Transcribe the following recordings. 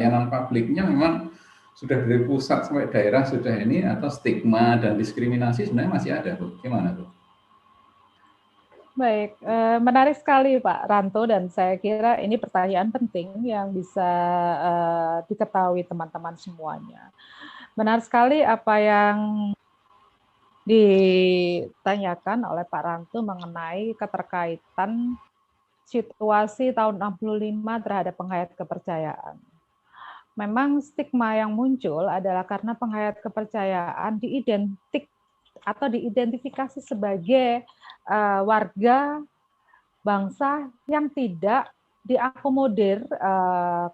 pelayanan publiknya memang sudah dari pusat sampai daerah sudah ini, atau stigma dan diskriminasi sebenarnya masih ada, Bu? Gimana, Bu? Baik, menarik sekali Pak Ranto, dan saya kira ini pertanyaan penting yang bisa diketahui teman-teman semuanya. Benar sekali apa yang ditanyakan oleh Pak Ranto mengenai keterkaitan situasi tahun 65 terhadap penghayat kepercayaan. Memang stigma yang muncul adalah karena penghayat kepercayaan diidentifikasi sebagai warga bangsa yang tidak diakomodir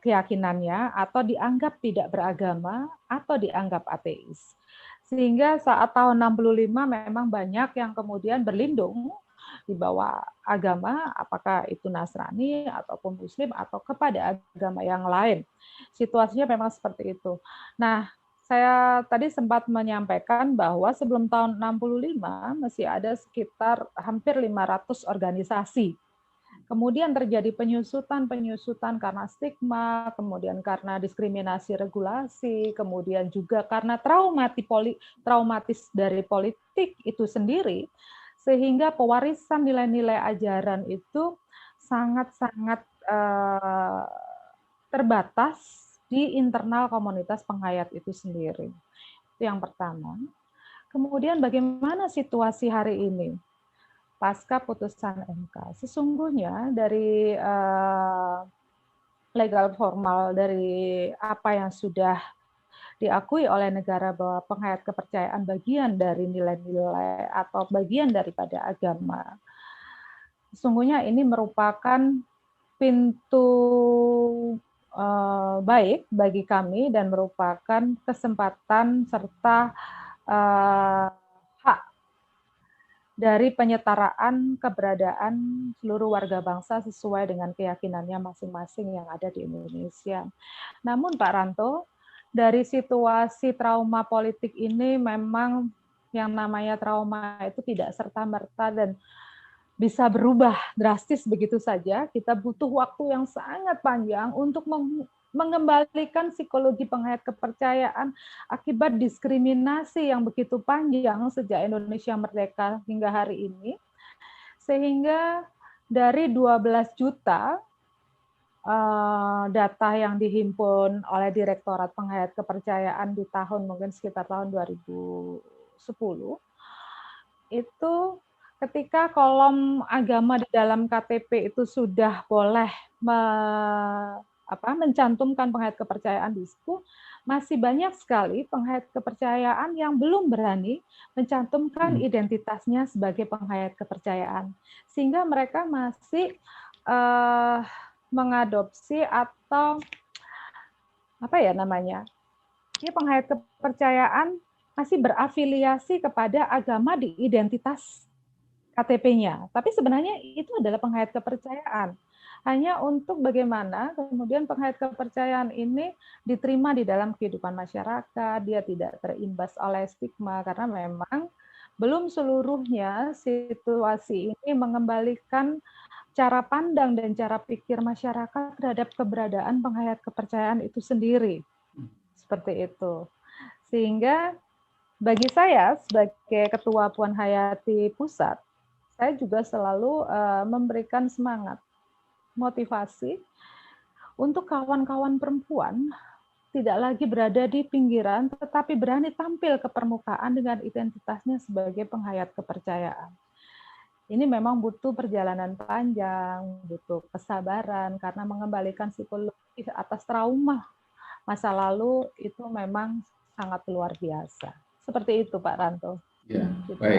keyakinannya, atau dianggap tidak beragama, atau dianggap ateis. Sehingga saat tahun 65 memang banyak yang kemudian berlindung di bawah agama, apakah itu Nasrani ataupun Muslim atau kepada agama yang lain. Situasinya memang seperti itu. Nah, saya tadi sempat menyampaikan bahwa sebelum tahun 65 masih ada sekitar hampir 500 organisasi. Kemudian terjadi penyusutan karena stigma, kemudian karena diskriminasi regulasi, kemudian juga karena traumatis dari politik itu sendiri, sehingga pewarisan nilai-nilai ajaran itu sangat-sangat terbatas di internal komunitas penghayat itu sendiri. Itu yang pertama. Kemudian bagaimana situasi hari ini pasca putusan MK? Sesungguhnya dari legal formal dari apa yang sudah diakui oleh negara bahwa penghayat kepercayaan bagian dari nilai-nilai atau bagian daripada agama. Sesungguhnya ini merupakan pintu baik bagi kami dan merupakan kesempatan serta hak dari penyetaraan keberadaan seluruh warga bangsa sesuai dengan keyakinannya masing-masing yang ada di Indonesia. Namun Pak Ranto, dari situasi trauma politik ini memang yang namanya trauma itu tidak serta-merta dan bisa berubah drastis begitu saja. Kita butuh waktu yang sangat panjang untuk mengembalikan psikologi penghayat kepercayaan akibat diskriminasi yang begitu panjang sejak Indonesia merdeka hingga hari ini. Sehingga dari 12 juta data yang dihimpun oleh Direktorat Penghayat Kepercayaan di tahun mungkin sekitar tahun 2010, itu ketika kolom agama di dalam KTP itu sudah boleh mencantumkan penghayat kepercayaan di situ, masih banyak sekali penghayat kepercayaan yang belum berani mencantumkan identitasnya sebagai penghayat kepercayaan, sehingga mereka masih mengadopsi atau penghayat kepercayaan masih berafiliasi kepada agama di identitas KTP-nya. Tapi sebenarnya itu adalah penghayat kepercayaan. Hanya untuk bagaimana kemudian penghayat kepercayaan ini diterima di dalam kehidupan masyarakat, dia tidak terimbas oleh stigma, karena memang belum seluruhnya situasi ini mengembalikan cara pandang dan cara pikir masyarakat terhadap keberadaan penghayat kepercayaan itu sendiri. Seperti itu. Sehingga bagi saya sebagai Ketua Puan Hayati Pusat, saya juga selalu memberikan semangat, motivasi untuk kawan-kawan perempuan tidak lagi berada di pinggiran, tetapi berani tampil ke permukaan dengan identitasnya sebagai penghayat kepercayaan. Ini memang butuh perjalanan panjang, butuh kesabaran, karena mengembalikan psikologi atas trauma masa lalu itu memang sangat luar biasa. Seperti itu Pak Ranto. Ya, baik.